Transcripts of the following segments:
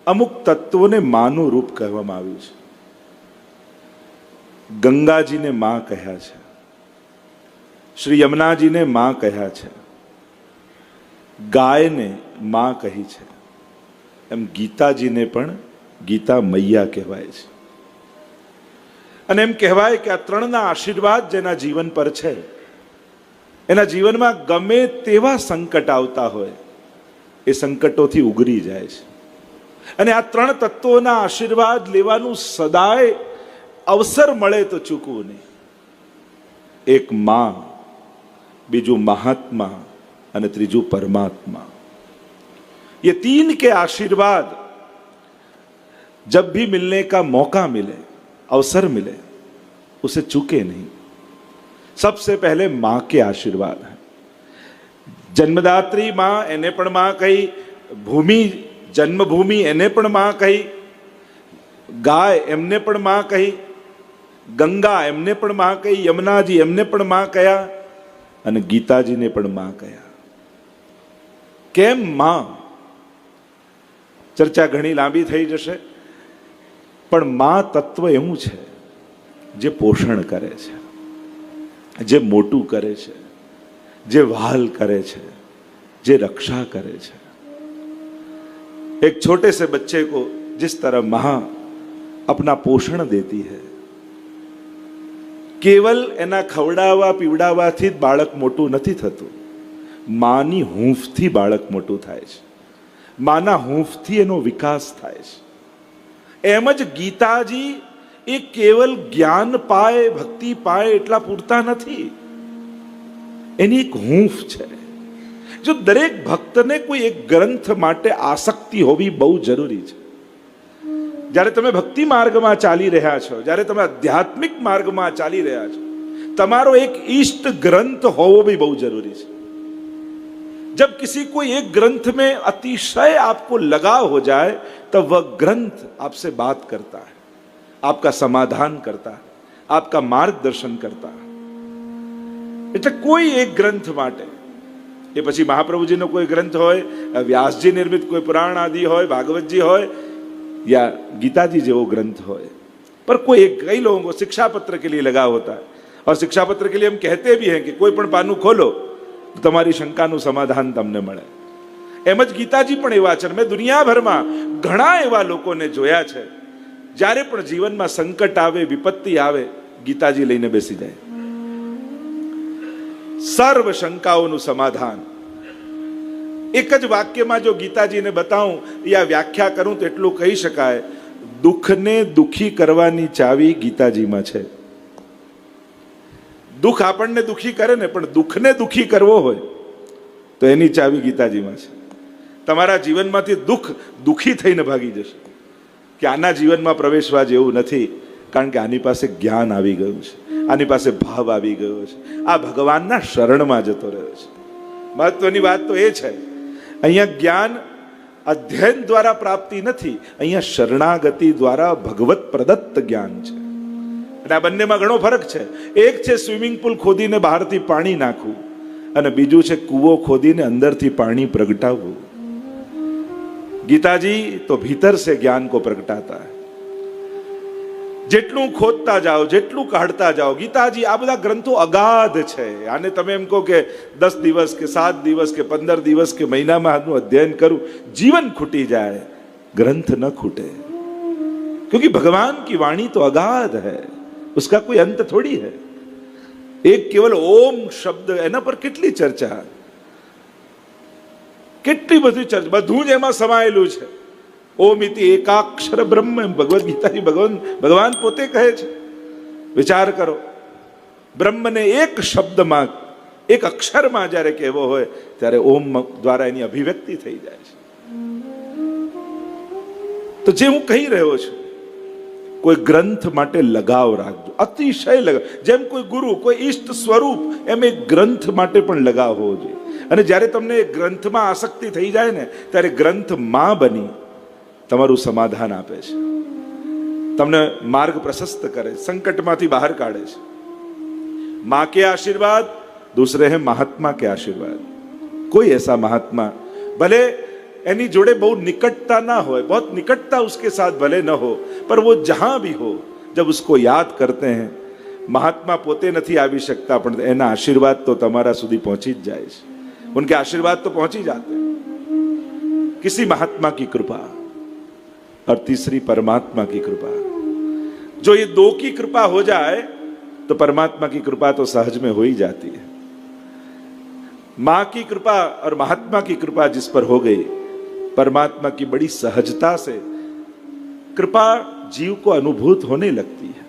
અમુક તત્વોને માનું રૂપ કહેવામાં આવ્યું છે. ગંગાજીને માં કહ્યા છે, શ્રી યમુનાજીને માં કહ્યા છે, ગાયને માં કહી છે, એમ ગીતાજીને પણ ગીતા મૈયા કહેવાય છે. અને એમ કહેવાય કે આ ત્રણના આશીર્વાદ જેના જીવન પર છે, એના જીવનમાં ગમે તેવા સંકટ આવતા હોય એ સંકટોથી ઉગરી જાય છે. અને આ ત્રણ તત્વોના આશીર્વાદ લેવાનું સદાય અવસર મળે તો ચૂકવું નહીં. એક માં, બીજું મહાત્મા અને ત્રીજું परमात्मा. ये तीन के आशीर्वाद जब भी मिलने का मौका मिले, अवसर मिले, उसे चूके नहीं. सबसे पहले मां के आशीर्वाद है. जन्मदात्री मां એને પણ માં કહી, ભૂમિ જન્મભૂમિ એને પણ માં કહી, ગાય એમને પણ માં કહી, ગંગા એમને પણ માં કહી, યમુનાજી એમને પણ માં કહ્યા અને ગીતાજીને પણ માં કહ્યા. કેમ માં? ચર્ચા ઘણી લાંબી થઈ જશે, પણ માં તત્વ એવું છે જે પોષણ કરે છે, જે મોટું કરે છે, જે વહાલ કરે છે, જે रक्षा करे છે. एक छोटे से बच्चे को जिस तरह मां अपना पोषण देती है, केवल એના ખવડાવવા પીવડાવવાથી જ બાળક મોટું નથી થતું. માની હૂંફથી બાળક મોટું થાય છે, માના હૂંફથી એનો વિકાસ થાય છે. એમ જ ગીતાજી એ કેવલ જ્ઞાન પાય, ભક્તિ પાય એટલા પૂરતા નથી. એની એક હૂંફ છે. જો દરેક ભક્તને કોઈ એક ગ્રંથ માટે આસક્તિ હોવી બહુ જરૂરી છે. જ્યારે તમે ભક્તિ માર્ગમાં ચાલી રહ્યા છો, જ્યારે તમે આધ્યાત્મિક માર્ગમાં ચાલી રહ્યા છો, તમારો એક ઈષ્ટ ગ્રંથ હોવો भी બહુ જરૂરી છે. जब किसी को एक ग्रंथ में अतिशय आपको लगाव हो जाए, तब वह ग्रंथ आपसे बात करता है, आपका समाधान करता है, आपका मार्गदर्शन करता है. એટલે કોઈ એક ગ્રંથ માટે, એ પછી મહાપ્રભુજીનો કોઈ ગ્રંથ હોય, વ્યાસજી નિર્મિત કોઈ પુરાણ આદि હોય, भागवत जी હોય, या गीता जी જેવો ગ્રંથ હોય, पर कोई एक, कई लोगों को शिक्षा पत्र के लिए लगाव होता है. और शिक्षा पत्र के लिए हम कहते भी हैं कि कोई પણ પાનું ખોલો તો તમારી શંકાનું સમાધાન તમને મળે. એમ જ ગીતાજી પણ એવા છે. મેં દુનિયાભરમાં ઘણા એવા લોકોને જોયા છે, જ્યારે પણ જીવનમાં સંકટ આવે, વિપત્તિ આવે, ગીતાજી લઈને બેસી જાય. સર્વ શંકાઓનું સમાધાન એક જ વાક્યમાં જો ગીતાજીને બતાવું યા વ્યાખ્યા કરું તો એટલું કહી શકાય, દુઃખને દુઃખી કરવાની ચાવી ગીતાજીમાં છે. દુઃખ આપણને દુઃખી કરે ને, પણ દુઃખને દુઃખી કરવો હોય તો એની ચાવી ગીતાજીમાં છે. તમારા જીવનમાંથી દુઃખ દુઃખી થઈને ભાગી જશે કે આના જીવનમાં પ્રવેશવા જેવું નથી, કારણ કે આની પાસે જ્ઞાન આવી ગયું છે, આની પાસે ભાવ આવી ગયો છે, આ ભગવાનના શરણમાં જતો રહ્યો છે. મહત્વની વાત તો એ છે, અહીંયા જ્ઞાન અધ્યયન દ્વારા પ્રાપ્તિ નથી, અહીંયા શરણાગતિ દ્વારા ભગવત પ્રદત્ત જ્ઞાન છે. અને આ બંનેમાં ઘણો ફરક છે. એક છે સ્વિમિંગ પુલ ખોદીને બહારથી પાણી નાખવું, અને બીજું છે કૂવો ખોદીને અંદરથી પાણી પ્રગટાવવું. ગીતાજી તો ભીતર સે જ્ઞાન કો પ્રગટાતા है. જેટલું ખોદતા જાઓ, જેટલું કાઢતા જાઓ, ગીતાજી આ બધા ગ્રંથો અગાધ છે. આને તમે એમ કહો કે 10 દિવસ કે 7 દિવસ કે 15 દિવસ કે મહિનામાં આનું અધ્યયન કરું, जीवन ખૂટી જાય, ગ્રંથ ન ખૂટે. क्योंकि भगवान की वाणी तो अगाध है, उसका कोई अंत थोड़ी है. एक केवल ओम शब्द, એના પર કેટલી ચર્ચા, કેટલી બધી ચર્ચા, બધું જ એમાં સમાયેલું છે. ઓમ ઇતિ એકાક્ષર બ્રહ્મ, ભગવદ ગીતાજી ભગવાન પોતે કહે છે. વિચાર કરો, બ્રહ્મને એક શબ્દમાં, એક અક્ષરમાં જ્યારે કહેવો હોય ત્યારે ઓમ દ્વારા એની અભિવ્યક્તિ થઈ જાય છે. તો જે હું કહી રહ્યો છું, કોઈ ગ્રંથ માટે લગાવ રાખજો, અતિશય લગાવ. જેમ કોઈ ગુરુ, કોઈ ઈષ્ટ સ્વરૂપ, એમ એક ગ્રંથ માટે પણ લગાવ હોવો જોઈએ. અને જ્યારે તમને ગ્રંથમાં આસક્તિ થઈ જાય ને, ત્યારે ગ્રંથ માં બની તમારું સમાધાન આપે છે, તમને માર્ગ પ્રશસ્ત કરે, સંકટમાંથી બહાર કાઢે છે. माँ के आशीर्वाद, दूसरे हैं महात्मा के आशीर्वाद. कोई ऐसा महात्मा, भले एनी जोड़े बहुत निकटता ना हो, बहुत निकटता उसके साथ भले न हो, पर वो जहां भी हो, जब उसको याद करते हैं, महात्मा पोते नहीं आवी सकता, पण एना आशीर्वाद तो तमारा सुधी पहुंची ज जाए छे। उनके आशीर्वाद तो पहुंची जाते हैं। किसी महात्मा की कृपा और तीसरी परमात्मा की कृपा। जो ये दो की कृपा हो जाए तो परमात्मा की कृपा तो सहज में हो ही जाती है। मां की कृपा और महात्मा की कृपा जिस पर हो गई, परमात्मा की बड़ी सहजता से कृपा जीव को अनुभूत होने लगती है,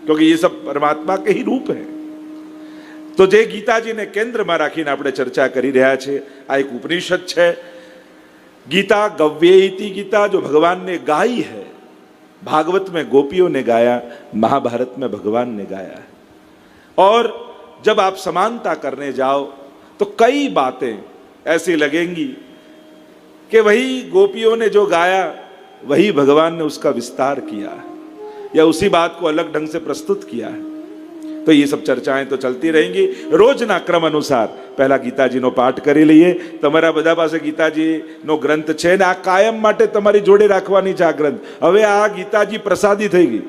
क्योंकि ये सब परमात्मा के ही रूप है। तो जे गीताजी ने केंद्र में राखीने આપણે चर्चा કરી રહ્યા છે, આ એક ઉપનિષદ છે। गीता गव्येति गीता, जो भगवान ने गाई है, भागवत में गोपियों ने गाया, महाभारत में भगवान ने गाया है। और जब आप समानता करने जाओ तो कई बातें ऐसी लगेंगी कि वही गोपियों ने जो गाया वही भगवान ने उसका विस्तार किया है, या उसी बात को अलग ढंग से प्रस्तुत किया है। तो ये सब चर्चाएं तो चलती रहेंगी। रोजना क्रम अनुसार पहला गीताजी नो पाठ करी लीए। तमारा बधा पासे गीताजी नो ग्रंथ छे ने आ कायम माटे तमारी जोड़े राखवानी छे। आ ग्रंथ हवे आ गीताजी प्रसादी थई गई,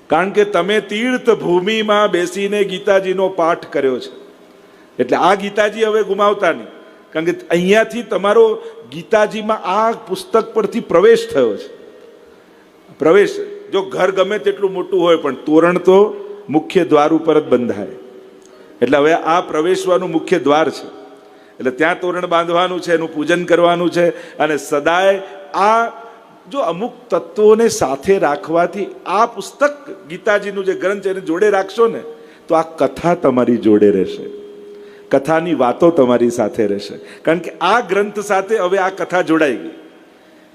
कारण के तमे तीर्थ भूमि में बेसीने गीताजी नो पाठ कर्यो छे, એટલે આ ગીતાજી હવે ગુમાવતા નહીં, કારણ કે અહીંયાથી તમારો ગીતાજીમાં આ પુસ્તક પરથી પ્રવેશ થયો છે। પ્રવેશ, જો ઘર ગમે તેટલું મોટું હોય પણ તોરણ તો મુખ્ય દ્વાર ઉપર જ બંધાય, એટલે હવે આ પ્રવેશવાનું મુખ્ય દ્વાર છે, એટલે ત્યાં તોરણ બાંધવાનું છે, એનું પૂજન કરવાનું છે। અને સદાય આ જો અમુક તત્વોને સાથે રાખવાથી આ પુસ્તક ગીતાજીનું જે ગ્રંથ છે એને જોડે રાખશો ને તો આ કથા તમારી જોડે રહેશે, કથાની વાતો તમારી સાથે રહેશે, કારણ કે આ ગ્રંથ સાથે હવે આ કથા જોડાઈ ગઈ।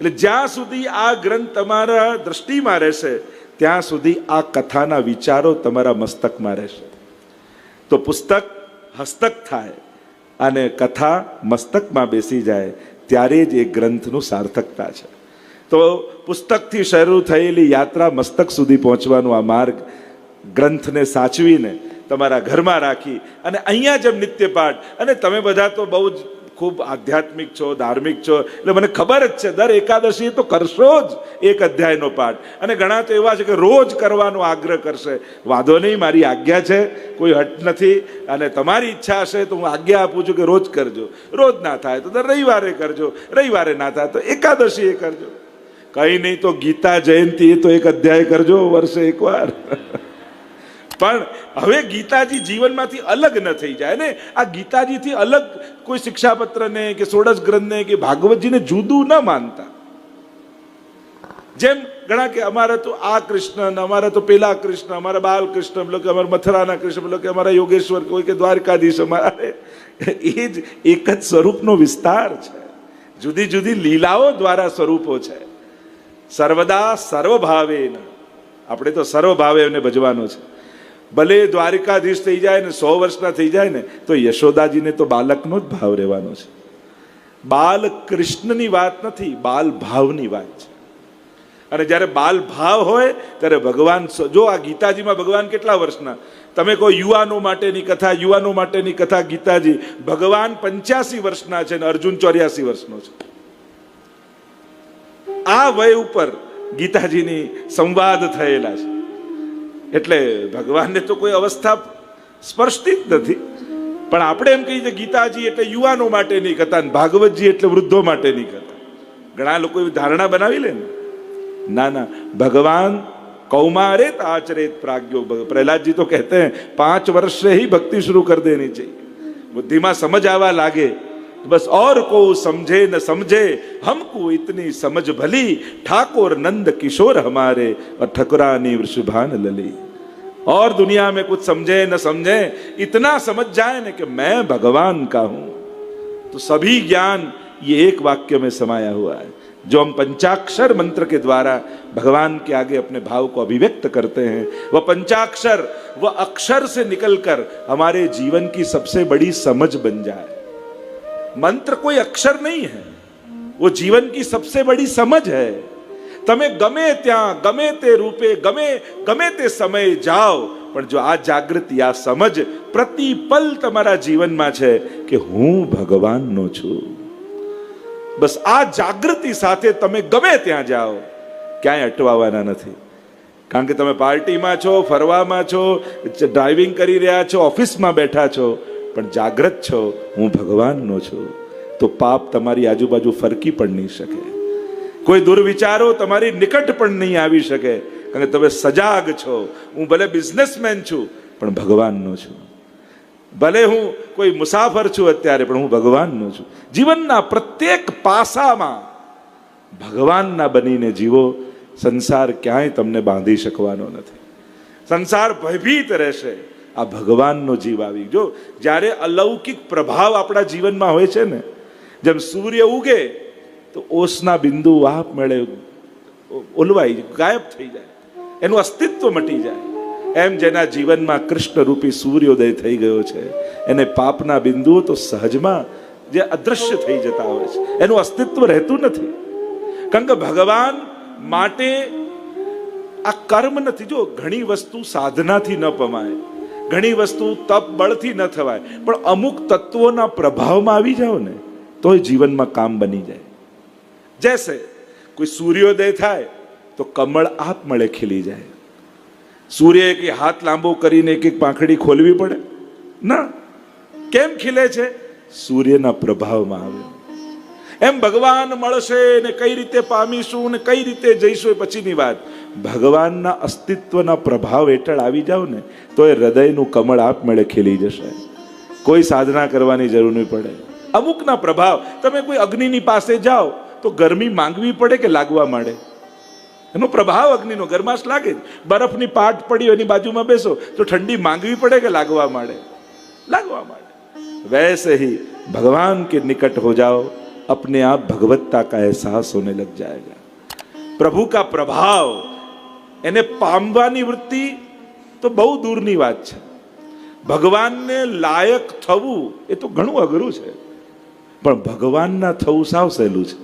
એટલે જ્યાં સુધી આ ગ્રંથ તમારા દ્રષ્ટિમાં રહેશે ત્યાં સુધી આ કથાના વિચારો તમારા મસ્તકમાં રહેશે। તો પુસ્તક હસ્તક થાય અને કથા મસ્તકમાં બેસી જાય ત્યારે જ એ ગ્રંથનું સાર્થકતા છે। તો પુસ્તકથી શરૂ થયેલી યાત્રા મસ્તક સુધી પહોંચવાનો આ માર્ગ ગ્રંથને સાચવીને તમારા ઘરમાં રાખી અને અહીંયા જેમ નિત્ય પાઠ, અને તમે બધા તો બહુ જ ખૂબ આધ્યાત્મિક છો, ધાર્મિક છો, એટલે મને ખબર જ છે દર એકાદશી તો કરશો જ એક અધ્યાયનો પાઠ, અને ઘણા તો એવા છે કે રોજ કરવાનો આગ્રહ કરશે। વાંધો નહીં, મારી આજ્ઞા છે, કોઈ હટ નથી, અને તમારી ઈચ્છા હશે તો હું આજ્ઞા આપું છું કે રોજ કરજો। રોજ ના થાય તો દર રવિવારે કરજો, રવિવારે ના થાય તો એકાદશી એ કરજો। કઈ નહીં તો ગીતા જયંતિ તો એક અધ્યાય કરજો વર્ષે એકવાર। પણ હવે ગીતાજી જીવનમાંથી અલગ ન થઈ જાય ને। આ ગીતાજીથી અલગ કોઈ શિક્ષાપત્રને કે સોડસ ગ્રંથને કે ભાગવતજીને જુદું ન માનતા। જેમ ઘણા કે અમારા તો આ કૃષ્ણ, અમારા તો પેલા કૃષ્ણ, અમારા બાલકૃષ્ણ બોલો, કે અમારા મથુરાના કૃષ્ણ બોલો, કે અમારા યોગેશ્વર, કોઈ કે દ્વારકાધીશ, અમારા એ જ એક જ સ્વરૂપનો વિસ્તાર છે, જુદી જુદી લીલાઓ દ્વારા સ્વરૂપો છે। સર્વદા સર્વભાવેન, આપણે તો સર્વભાવે એને ભજવાનો છે। ભલે દ્વારકાધીશ થઈ જાય ને 100 વર્ષના થઈ જાય ને તો યશોદાજીને તો બાલકનો જ ભાવ રહેવાનો છે। બાલ કૃષ્ણની વાત નથી, બાલ ભાવની વાત છે। અને જ્યારે બાલ ભાવ હોય ત્યારે ભગવાન, જો આ ગીતાજીમાં ભગવાન કેટલા વર્ષના, તમે કહો યુવાનો માટેની કથા, યુવાનો માટેની કથા ગીતાજી, ભગવાન 85 વર્ષના છે ને અર્જુન 84 વર્ષનો છે। આ વય ઉપર ગીતાજીની સંવાદ થયેલા છે, એટલે ભગવાનને તો કોઈ અવસ્થા સ્પર્શતી જ નથી। પણ આપણે એમ કહીએ કે ગીતાજી એટલે યુવાનો માટેની કથા, ભાગવતજી એટલે વૃદ્ધો માટેની કથા। ઘણા લોકો એવી ધારણા બનાવી લે ને। ના ના, ભગવાન कौमारेत आचरेत प्राज्ञो। प्रहलाद जी तो कहते हैं 5 वर्ष से ही भक्ति शुरू कर देनी चाहिए। बुद्धि में समझ आवा लागे बस, और को समझे न समझे हमको इतनी समझ भली, ठाकुर नंद किशोर हमारे और ठकुरानी वृषभान लली। और दुनिया में कुछ समझे न समझे, इतना समझ जाए न कि मैं भगवान का हूं, तो सभी ज्ञान ये एक वाक्य में समाया हुआ है। जो हम पंचाक्षर मंत्र के द्वारा भगवान के आगे अपने भाव को अभिव्यक्त करते हैं, वह पंचाक्षर, वह अक्षर से निकलकर हमारे जीवन की सबसे बड़ी समझ बन जाए। मंत्र कोई अक्षर नहीं है, वो जीवन की सबसे बड़ी समझ है। તમે ગમે ત્યાં ગમે તે રૂપે ગમે તે સમયે જાઓ, પણ જો આ જાગૃતિ, આ સમજ પ્રતિપલ તમારા જીવનમાં છે કે હું ભગવાનનો છું, બસ આ જાગૃતિ સાથે તમે ગમે ત્યાં જાઓ, ક્યાંય અટવાવાના નથી. કારણ કે તમે પાર્ટીમાં છો, ફરવામાં છો, ડ્રાઇવિંગ કરી રહ્યા છો, ઓફિસમાં બેઠા છો, પણ જાગૃત છો હું ભગવાનનો છું, તો પાપ તમારી આજુબાજુ ફરકી પણ નહીં શકે. કોઈ દુર્વિચારો તમારી નિકટ પણ નહીં આવી શકે, કારણ કે તમે સજાગ છો. હું ભલે બિઝનેસમેન છું પણ ભગવાનનો છું. ભલે હું કોઈ મુસાફર છું અત્યારે, પણ હું ભગવાનનો છું. જીવનના પ્રત્યેક પાસામાં ભગવાનના બનીને જીવો. સંસાર ક્યાંય તમને બાંધી શકવાનો નથી. સંસાર ભયભીત રહેશે. આ ભગવાનનો જીવ આવી જો જ્યારે અલૌકિક પ્રભાવ આપણા જીવનમાં હોય છે ને, જેમ સૂર્ય ઉગે તો ઓસના બિંદુ આપ મેળે ઓલવાઈ ગાયબ થઈ જાય, એનું અસ્તિત્વ મટી જાય. એમ જેના જીવનમાં કૃષ્ણ રૂપી સૂર્યોદય થઈ ગયો છે, એને પાપના બિંદુઓ તો સહજમાં જે અદ્રશ્ય થઈ જતા હોય છે, એનું અસ્તિત્વ રહેતું નથી. કારણ કે ભગવાન માટે આ કર્મ નથી. જો ઘણી વસ્તુ સાધનાથી ન પમાય, ઘણી વસ્તુ તપ બળથી ન થવાય, પણ અમુક તત્વોના પ્રભાવમાં આવી જાઓ ને તો જીવનમાં કામ બની જાય. જૈસે કોઈ સૂર્યોદય થાય તો કમળ આપમળે ખીલી જાય. સૂર્ય એક હાથ લાંબો કરીને એક એક પાંખડી ખોલવી પડે ના? કેમ ખીલે છે? સૂર્યના પ્રભાવમાં આવ્યો. એમ ભગવાન મળશે ને કઈ રીતે પામીશું ને કઈ રીતે જઈશું એ પછીની વાત. ભગવાનના અસ્તિત્વના પ્રભાવ હેઠળ આવી જાઓ ને તો એ હૃદયનું કમળ આપમેળે ખીલી જશે. કોઈ સાધના કરવાની જરૂર નહીં પડે. અમુકના પ્રભાવ, તમે કોઈ અગ્નિની પાસે જાઓ તો ગરમી માંગવી પડે કે લાગવા માંડે? એનો પ્રભાવ અગ્નિનો ગરમાશ લાગે. બરફની પાટ પડી એની બાજુમાં બેસો તો ઠંડી માંગવી પડે કે લાગવા માંડે? લાગવા માંડે. वैसे ही भगवान के निकट हो जाओ, अपने आप भगवत्ता का एहसास होने लग जाएगा. प्रभु का प्रभाव એને પામવાની વૃત્તિ તો બહુ દૂરની વાત છે. ભગવાનને લાયક થવું એ તો ઘણું અઘરું છે, પણ ભગવાનના થવું સાવ સહેલું છે.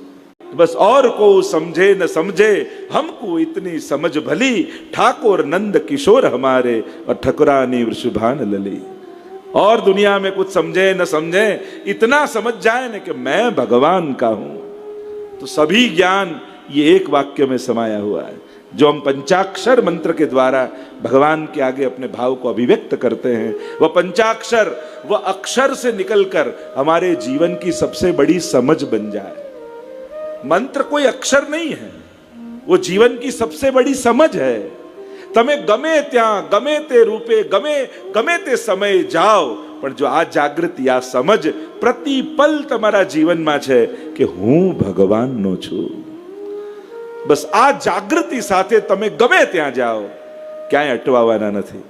बस और को समझे न समझे हमको इतनी समझ भली, ठाकुर नंद किशोर हमारे और ठकुरानी वृषभान लली. और दुनिया में कुछ समझे न समझे, इतना समझ जाए न कि मैं भगवान का हूं, तो सभी ज्ञान ये एक वाक्य में समाया हुआ है. जो हम पंचाक्षर मंत्र के द्वारा भगवान के आगे अपने भाव को अभिव्यक्त करते हैं, वह पंचाक्षर वह अक्षर से निकलकर हमारे जीवन की सबसे बड़ी समझ बन जाए. मंत्र कोई अक्षर नहीं है, वो जीवन की सबसे बड़ी समझ है. તમે ગમે ત્યાં ગમે તે રૂપે ગમે તે સમયે જાઓ, પણ જો આ જાગૃતિ આ સમજ પ્રતિપલ તમારા જીવનમાં છે કે હું ભગવાનનો છું, બસ આ જાગૃતિ સાથે તમે ગમે ત્યાં જાઓ, ક્યાંય અટવાવાના નથી.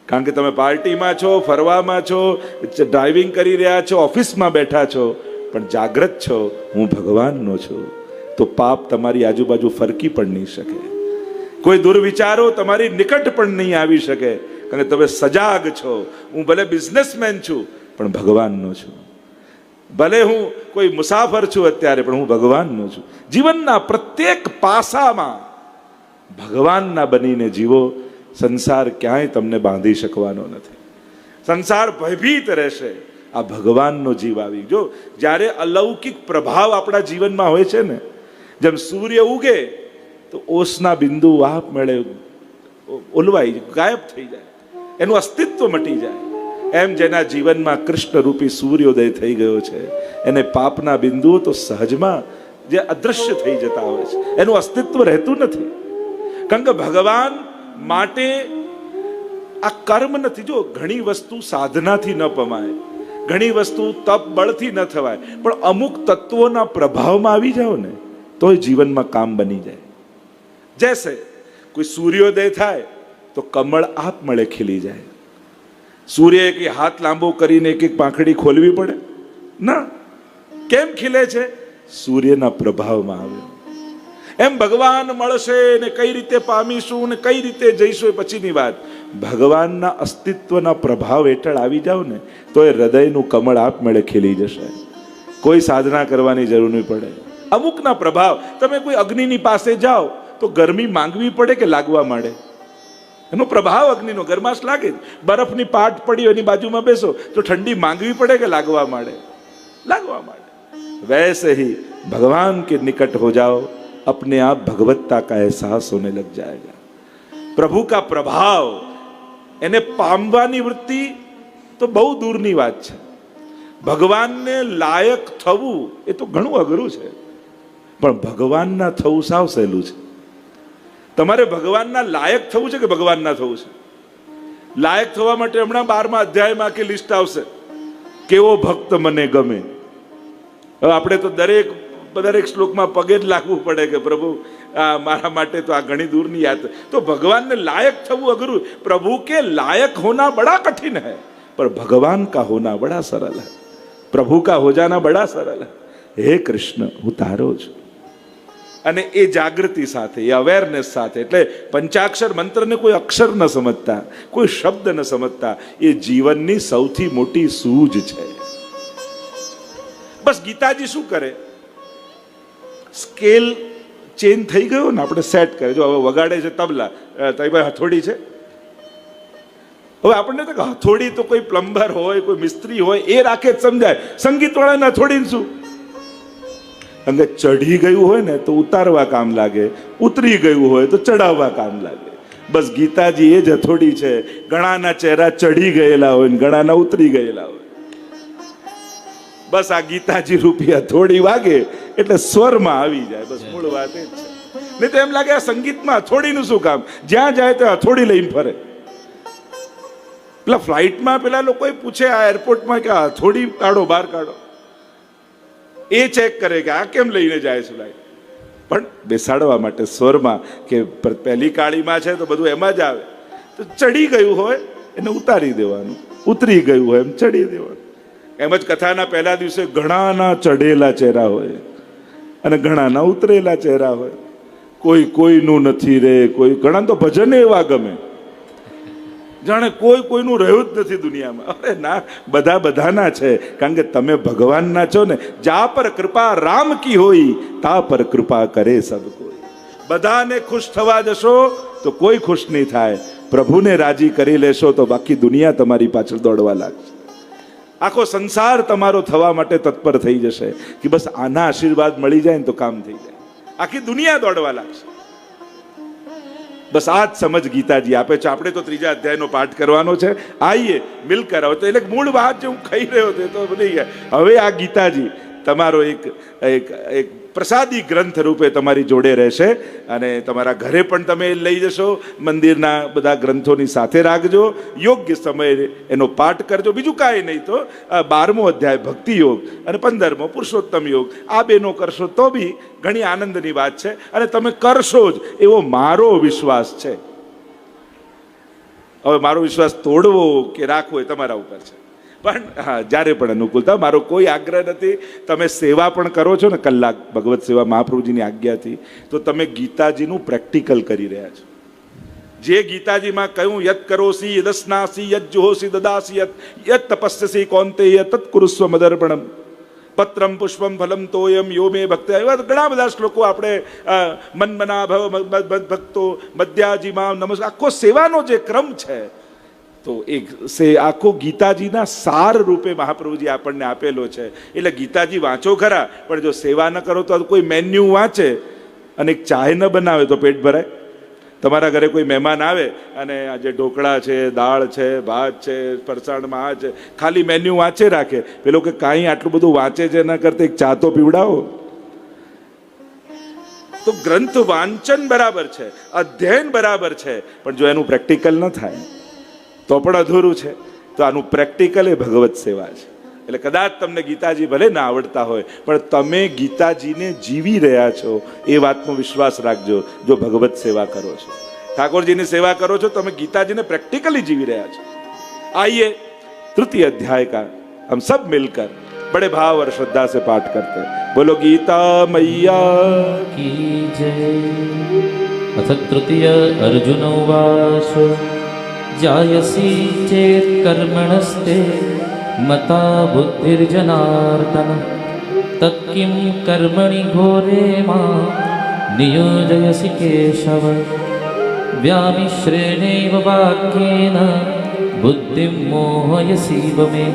કારણ કે તમે પાર્ટીમાં છો, ફરવામાં છો, ડ્રાઇવિંગ કરી રહ્યા છો, ઓફિસમાં બેઠા છો, પણ જાગૃત છો હું ભગવાનનો છું, તો પાપ તમારી આજુબાજુ ફરકી પણ નહીં શકે. કોઈ દુર્વિચારો તમારી નિકટ પણ નહીં આવી શકે, કારણ કે તમે સજાગ છો. હું ભલે બિઝનેસમેન છું પણ ભગવાનનો છું. ભલે હું કોઈ મુસાફર છું અત્યારે, પણ હું ભગવાનનો છું. જીવનના પ્રત્યેક પાસામાં ભગવાનના બનીને જીવો. સંસાર ક્યાંય તમને બાંધી શકવાનો નથી. સંસાર ભયભીત રહેશે. આ ભગવાનનો જીવ આવી જો જ્યારે અલૌકિક પ્રભાવ આપણા જીવનમાં હોય છે ને, જેમ સૂર્ય ઉગે તો ઓસના બિંદુ આપ મેળે ઓલવાઈ ગાયબ થઈ જાય, એનું અસ્તિત્વ મટી જાય. એમ જેના જીવનમાં કૃષ્ણ રૂપી સૂર્યોદય થઈ ગયો છે, એને પાપના બિંદુઓ તો સહજમાં જે અદ્રશ્ય થઈ જતા હોય છે, એનું અસ્તિત્વ રહેતું નથી. કારણ કે ભગવાન માટે આ કર્મ નથી. જો ઘણી વસ્તુ સાધનાથી ન પમાય, ઘણી વસ્તુ તપ બળથી ન થવાય, પણ અમુક તત્વોના પ્રભાવમાં આવી જાઓ ને તો જીવનમાં કામ બની જાય. जैसे कोई सूर्योदय થાય તો કમળ આપમળે ખીલી જાય. સૂર્ય એક હાથ લાંબો કરીને એક એક પાંખડી ખોલવી પડે ના? કેમ ખીલે છે? સૂર્યના પ્રભાવમાં આવ્યો. એમ ભગવાન મળશે ને કઈ રીતે પામીશું ને કઈ રીતે જઈશું એ પછીની વાત. ભગવાનના અસ્તિત્વના પ્રભાવ હેઠળ આવી જાઓ ને તો એ હૃદયનું કમળ આપમેળે ખીલી જશે. કોઈ સાધના કરવાની જરૂર નહીં પડે. અમુકના પ્રભાવ, તમે કોઈ અગ્નિની પાસે જાઓ તો ગરમી માંગવી પડે કે લાગવા માંડે? એનો પ્રભાવ અગ્નિનો ગરમાશ લાગે. બરફની પાટ પડી એની બાજુમાં બેસો તો ઠંડી માંગવી પડે કે લાગવા માંડે? લાગવા માંડે. वैसे ही भगवान के निकट हो जाओ, अपने आप भगवत्ता का एहसास होने लग जाएगा। प्रभु का प्रभाव એને પામવાની વૃત્તિ તો બહુ દૂરની વાત છે. ભગવાનને લાયક થવું એ તો ઘણું અઘરું છે, પણ ભગવાનના થવું સાવ સહેલું છે. તમારે ભગવાનના લાયક થવું છે કે ભગવાનના થવું છે? લાયક થવા માટે હમણાં 12મા અધ્યાયમાં આખી લિસ્ટ આવશે, કેવો ભક્ત મને ગમે. હવે આપણે તો દરેક શ્લોકમાં પગે જ લાગવું પડે કે પ્રભુ મારા માટે તો આ ઘણી દૂરની યાદ. તો ભગવાનને લાયક થવું અઘરું. પ્રભુ કે લાયક હોना बड़ा कठिन है, पर भगवान का होना बड़ा सरल है. प्रभु का हो जाना बड़ा सरल है. હે કૃષ્ણ, હું તારો છું. અને એ જાગૃતિ સાથે, એ અવેરનેસ સાથે, એટલે પંચાક્ષર મંત્રને કોઈ અક્ષર ન સમજતા, કોઈ શબ્દ ન સમજતા, એ જીવનની સૌથી મોટી સૂઝ છે. બસ ગીતાજી શું કરે, સ્કેલ ચેન્જ થઈ ગયો ને, આપણે સેટ કરે. જો હવે વગાડે છે તબલા, તારી પાસે હથોડી છે. હવે આપણને તો હથોડી તો કોઈ પ્લમ્બર હોય, કોઈ મિસ્ત્રી હોય એ રાખે જ સમજાય. સંગીત વાળાને હથોડી શું, અંગે ચઢી ગયું હોય ને તો ઉતારવા કામ લાગે, ઉતરી ગયું હોય તો ચડાવવા કામ લાગે. બસ ગીતાજી એ જ હથોડી છે. ઘણાના ચહેરા ચઢી ગયેલા હોય ને ઘણાના ઉતરી ગયેલા હોય. બસ આ ગીતાજી રૂપી હથોડી વાગે એટલે સ્વરમાં આવી જાય. બસ મૂળ વાત એ જ છે. નહીં તો એમ લાગે આ સંગીતમાં હથોડીનું શું કામ, જ્યાં જાય તો હથોડી લઈને ફરે. પેલા ફ્લાઇટમાં પેલા લોકો પૂછે આ એરપોર્ટમાં કે હથોડી કાઢો, બહાર કાઢો. એ ચેક કરે કે આ કેમ લઈને જાય છે ફ્લાઇટ, પણ બેસાડવા માટે સ્વરમાં કે પહેલી કાળીમાં છે તો બધું એમાં જ આવે. તો ચડી ગયું હોય એને ઉતારી દેવાનું, ઉતરી ગયું હોય એમ ચડી દેવાનું. એમ જ કથાના પહેલા દિવસે ઘણાના ચઢેલા ચહેરા હોય અને ઘણાના ઉતરેલા ચહેરા હોય. કોઈનું નથી રે, કોઈ ઘણા તો ભજન એવા ગમે જાણે કોઈનું રહ્યું જ નથી દુનિયામાં. અરે ના, બધાના છે, કારણ કે તમે ભગવાનના છો ને. જા પર કૃપા રામ કી હોય, તા પર કૃપા કરે સબ કોઈ. બધાને ખુશ થવા જશો તો કોઈ ખુશ નહીં થાય. પ્રભુને રાજી કરી લેશો તો બાકી દુનિયા તમારી પાછળ દોડવા લાગશે. આખો સંસાર તમારો થવા માટે તત્પર થઈ જશે કે બસ આના આશીર્વાદ મળી જાય ને તો કામ થઈ જાય. આખી દુનિયા દોડવા લાગશે. બસ આ જ સમજ ગીતાજી આપે છે. આપણે તો 3જા અધ્યાયનો પાઠ કરવાનો છે. આઈએ મિલકર. હવે તો એટલે મૂળ વાત જે હું ખાઈ રહ્યો હતો તો બની ગયા. હવે આ ગીતાજી તમારો એક પ્રસાદી ગ્રંથ રૂપે તમારી જોડે રહેશે અને તમારા ઘરે પણ તમે લઈ જશો. મંદિરના બધા ગ્રંથોની સાથે રાખજો. યોગ્ય સમયે એનો પાઠ કરજો. બીજું કાંઈ નહીં તો 12મો અધ્યાય ભક્તિ યોગ અને 15મો પુરુષોત્તમ યોગ, આ બેનો કરશો તો બી ઘણી આનંદની વાત છે. અને તમે કરશો જ એવો મારો વિશ્વાસ છે. હવે મારો વિશ્વાસ તોડવો કે રાખવો એ તમારા ઉપર છે. પણ હા, જ્યારે પણ અનુકૂળતા. મારો કોઈ આગ્રહ નથી. તમે સેવા પણ કરો છો ને કલાક ભગવત સેવા મહાપ્રભુજીની આજ્ઞાથી, તો તમે ગીતાજીનું પ્રેક્ટિકલ કરી રહ્યા છો. જે ગીતાજીમાં કહ્યું યત કરોસી યદસ્નાસી યત જુહોસી દદાસી યત તપસ્યસી કૌંતેય તત કુરુસ્વ મદર્પણમ પત્રમ પુષ્પમ ફલમ તોયમ યો મે ભક્ત. એવા ઘણા બધા શ્લોકો આપણે મન્મના ભવ ભક્તો મધ્યાજીમાં નમસ્કાર, આખો સેવાનો જે ક્રમ છે તો આખો ગીતાજીના સાર રૂપે મહાપ્રભુજી આપણને આપેલો છે. એટલે ગીતાજી વાંચો ખરા, પણ જો સેવા ન કરો તો કોઈ મેન્યુ વાંચે અને એક ચાય ન બનાવે તો પેટ ભરાય. તમારા ઘરે કોઈ મહેમાન આવે અને આજે ઢોકળા છે, દાળ છે, ભાત છે, ફરસાણમાં આ છે, ખાલી મેન્યુ વાંચે રાખે. પેલો કે કાંઈ આટલું બધું વાંચે છે એના કરતા એક ચા તો પીવડાવો. તો ગ્રંથ વાંચન બરાબર છે, અધ્યયન બરાબર છે, પણ જો એનું પ્રેક્ટિકલ ન થાય તો પણ અધૂરું છે. તો આનું પ્રેક્ટિકલ એ ભગવત સેવા છે. એટલે કદાચ તમને ગીતાજી ભલે ના આવડતા હોય, પણ તમે ગીતાજીને જીવી રહ્યા છો એ વાતનો વિશ્વાસ રાખજો. જો ભગવત સેવા કરો છો, ઠાકોરજીની સેવા કરો છો, તમે ગીતાજીને પ્રેક્ટિકલી जीवी રહ્યા છો. आइए 3य अध्याय का हम सब मिलकर बड़े भाव और श्रद्धा से पाठ करते हैं. बोलो गीता मैया की जय. अथ 3 अर्जुन उवाच जायसी चेत कर्मणस्ते मता बुद्धिर्जनार्दन तत्किं कर्मणि घोरे मां नियोजयसि केशव व्यामिश्रेणैव वाक्येन बुद्धिं मोहयसीव मे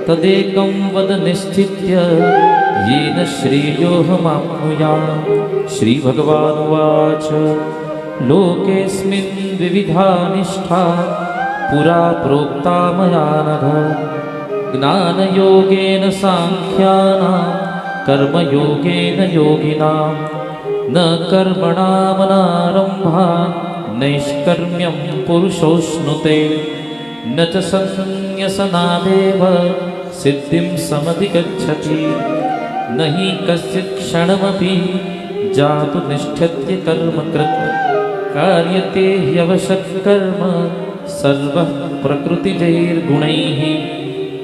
तदेकं वद निश्चित्य येन श्रेयोऽहमाप्नुयाम्। श्रीभगवानुवाच लोकेऽस्मिन् विविधा निष्ठा पुरा प्रोक्ता मया नघ। ज्ञानयोगेन साङ्ख्यानां कर्मयोगेन योगिनां न कर्मणामनारम्भात् नैष्कर्म्यं पुरुषोऽश्नुते न च सन्न्यसनादेव सिद्धिं समधिगच्छति। न हि कश्चित् क्षणमपि जातु निष्ठत्य कर्मकृत् कार्यते ह्यवशः कर्म सर्वः प्रकृतिजैर्गुणैः।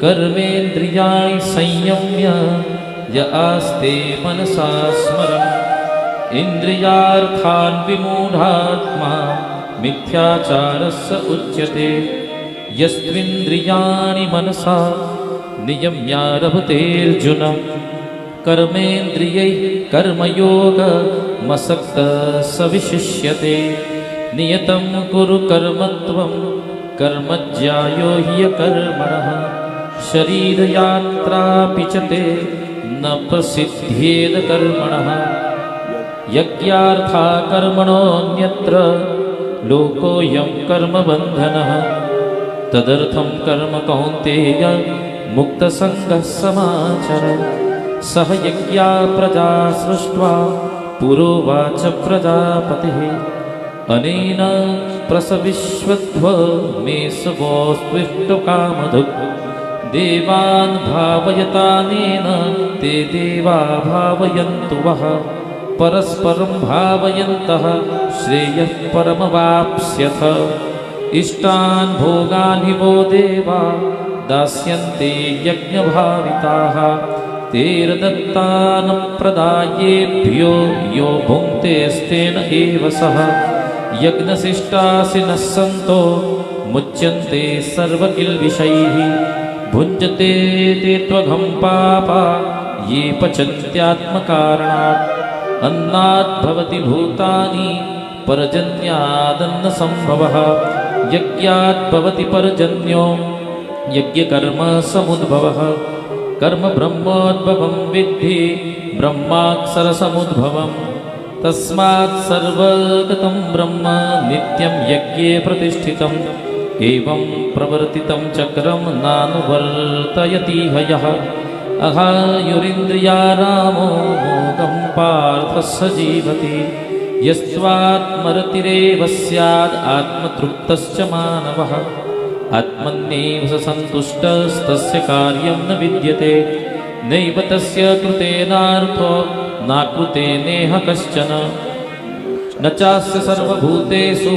कर्मेन्द्रियाणि संयम्य य आस्ते मनसा स्मरन् इन्द्रियार्थान् विमूढात्मा मिथ्याचारस्य उच्यते। यस्त्विन्द्रियाणि मनसा नियम्यारभतेऽर्जुन कर्मेन्द्रियैः कर्मयोगमसक्तः स विशिष्यते। नियतं कुरु कर्म त्वं कर्म ज्यायो ह्यकर्मणः शरीरयात्रापि च ते न प्रसिद्ध्येद कर्मणः। यज्ञार्था कर्मणोऽन्यत्र लोकोऽयं कर्मबन्धनः। तदर्थं कर्म कौन्तेय मुक्तसङ्गः समाचर। सह यज्ञा प्रजा सृष्ट्वा पुरोवाच प्रजापतिः अनेन प्रसविष्वध्व मे स्वोऽस्त्विष्टकामधुक्। देवान् भावयतानेन ते देवा भावयन्तु वः। परस्परं भावयन्तः श्रेयः परमवाप्स्यथ। इष्टान् भोगान् हि वो देवा दास्यन्ते यज्ञभाविताः। तेर्दत्तानं प्रदायेभ्यो यो भुङ्क्तेस्तेन एव सः। यज्ञशिष्टासि नः सन्तो मुच्यन्ते सर्वकिल्बिषैः। भुञ्जते ते त्वघं पापा ये पचन्त्यात्मकारणात्। अन्नाद्भवति भूतानि पर्जन्यादन्नसम्भवः। यज्ञाद्भवति पर्जन्यो यज्ञकर्मसमुद्भवः। कर्म ब्रह्मोद्भवं विद्धि ब्रह्माक्षरसमुद्भवम्। तस्मात् सर्वगतं ब्रह्म नित्यं यज्ञे प्रतिष्ठितम्। एवं प्रवर्तितं चक्रं नानुवर्तयति हयः। अहायुरिन्द्रियारामो मोघं पार्थ स जीवति। यस्त्वात्मरतिरेव स्याद् आत्मतृप्तश्च मानवः। आत्मन्येव स सन्तुष्टस्तस्य कार्यं न विद्यते। नैव तस्य कृतेनार्थो नाकृतेनेह कश्चन। न चास्य सर्वभूतेषु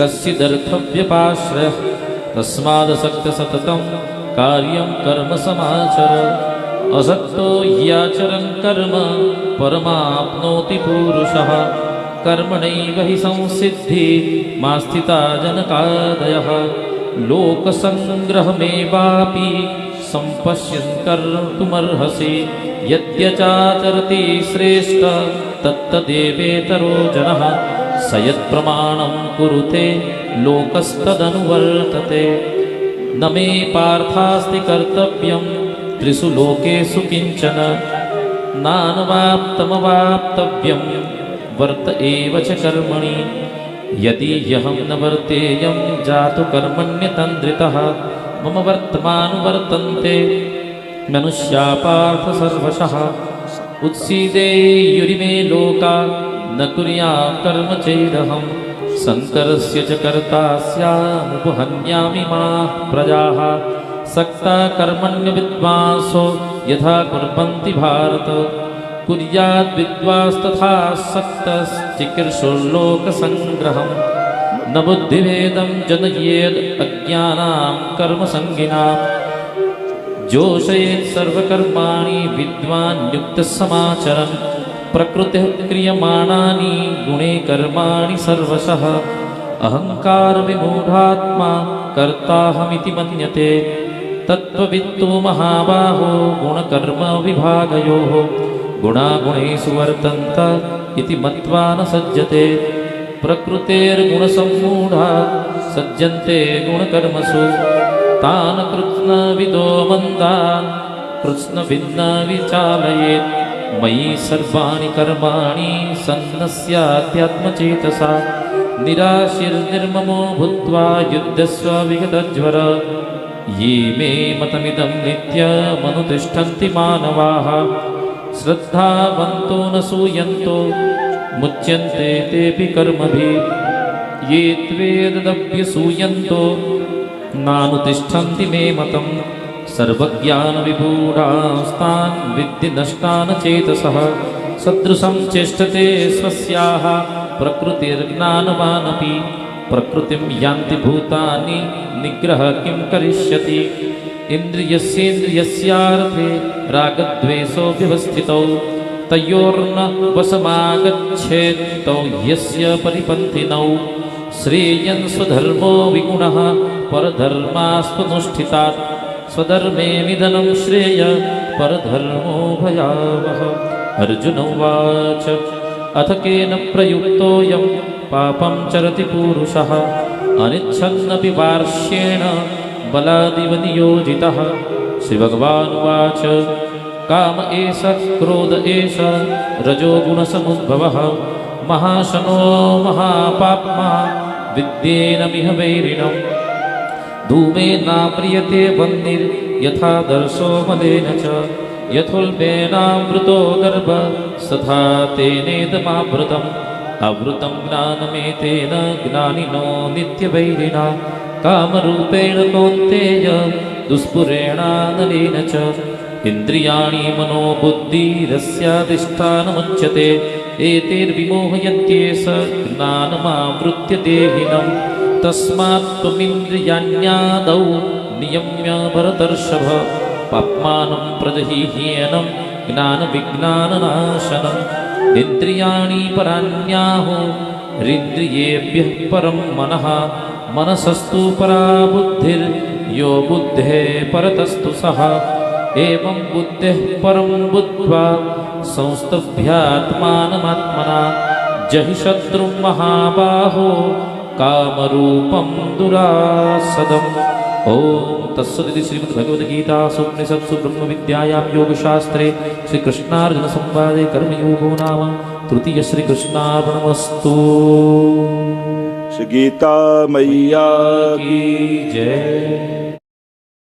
कश्चिदर्थव्यपाश्रयः। तस्मादसक्तः सततं कार्यं कर्म समाचर। असक्तो ह्याचरन् कर्म परमाप्नोति पूरुषः। कर्मणैव हि संसिद्धिः मा स्थिता जनकादयः। लोकसङ्ग्रहमेवापि सम्पश्यन् कर्तुमर्हसि। यद्यचाचरति श्रेष्ठ तत्तदेवेतरो जनः। स यत्प्रमाणं कुरुते लोकस्तदनुवर्तते। न मे पार्थास्ति कर्तव्यं त्रिषु लोकेषु किञ्चन। नानवाप्तमवाप्तव्यं वर्त एव च कर्मणि। यदि ह्यहं न वर्तेयं जातु कर्मण्यतन्द्रितः। मम वर्तमानुवर्तन्ते मनुष्या पार्थ सर्वशः। उत्सीदेयुरिमे लोका न कुर्यां कर्म चैदहम्। शङ्करस्य च कर्ता स्यामुपहन्यामि माः प्रजाः। सक्ता कर्मण्यविद्वांसो यथा कुर्वन्ति भारत। कुर्याद्विद्वांस्तथा सक्तश्चिकीर्षुर्लोकसङ्ग्रहम्। न बुद्धिभेदं जनयेद् अज्ञानां कर्मसङ्गिनां। जोषयेत् सर्वकर्माणि विद्वान् युक्तः समाचरन्। प्रकृतिः क्रियमाणानि गुणे कर्माणि सर्वशः। अहङ्कारविमूढात्मा कर्ताहमिति मन्यते। तत्त्ववित्तु महाबाहो गुणकर्मविभागयोः। गुणागुणेषु वर्तन्त इति मत्वा न सज्जते। प्रकृतेर्गुणसम्मूढा सज्जन्ते गुणकर्मसु। तान् कृत्स्नविदो मन्दान् कृत्स्नभिन्ना विचालयेत् मयि सर्वाणि कर्माणि सन्नस्याध्यात्मचेतसा निराशिर्निर्ममो भूत्वा युद्धस्व विगतज्वर ये मे मतमिदं नित्यमनुतिष्ठन्ति मानवाः श्रद्धावन्तो न सूयन्तो मुच्यन्ते तेऽपि कर्मभिः ये त्वेतदभ्यसूयन्तो नानुतिष्ठन्ति मे मतं सर्वज्ञानविभूढास्तान् विद्धि नष्टान् चेतसः सदृशं चेष्टते स्वस्याः प्रकृतिर्ज्ञानवानपि प्रकृतिं यान्ति भूतानि निग्रह किं करिष्यति इन्द्रियस्येन्द्रियस्यार्थे रागद्वेषौ व्यवस्थितौ तयोर्न वशमागच्छेत् तौ ह्यस्य परिपन्थिनौ श्रेयन् स्वधर्मो विगुणः परधर्मास्त्वनुष्ठितात् स्वधर्मे निधनं श्रेय परधर्मो भयावः अर्जुन उवाच अथ केन प्रयुक्तोऽयं पापं चरति पूरुषः अनिच्छन्नपि पार्श्येण बलादिव नियोजितः श्रीभगवानुवाच काम एष क्रोध एष रजोगुणसमुद्भवः महाशनो महापाप्मा विद्येनमिह वैरिणम् धूमेनाम्रियते वह्निर्यथा दर्शो मलेन च यथोल्बेनावृतो गर्भ तथा तेनेदमावृतम् आवृतं ज्ञानमेतेन ज्ञानिनो नित्यवैरिणा कामरूपेण कौन्तेय दुष्पुरेणानलेन च इन्द्रियाणि मनोबुद्धिरस्याधिष्ठानमुच्यते एतैर्विमोहयन्त्येष ज्ञानमावृत्य देहिनम् तस्मात् त्वमिन्द्रियाण्यादौ नियम्य भरतर्षभ पाप्मानं प्रजहिह्येनं ज्ञानविज्ञाननाशनम् इन्द्रियाणि पराण्याहुरिन्द्रियेभ्यः परं मनः मनसस्तु परा बुद्धिर्यो बुद्धेः परतस्तु सः एवं बुद्धेः परं बुद्ध्वा संस्तभ्यात्मानमात्मना जहि शत्रुं महाबाहो कामरूपं दुरासदम् ॐ तत्सदिति श्रीमद्भगवद्गीतासु उपनिषत्सु ब्रह्मविद्यायां योगशास्त्रे श्रीकृष्णार्जुनसंवादे कर्मयोगो नाम तृतीय श्रीकृष्णार्पणमस्तु। श्री गीता मैया की जय।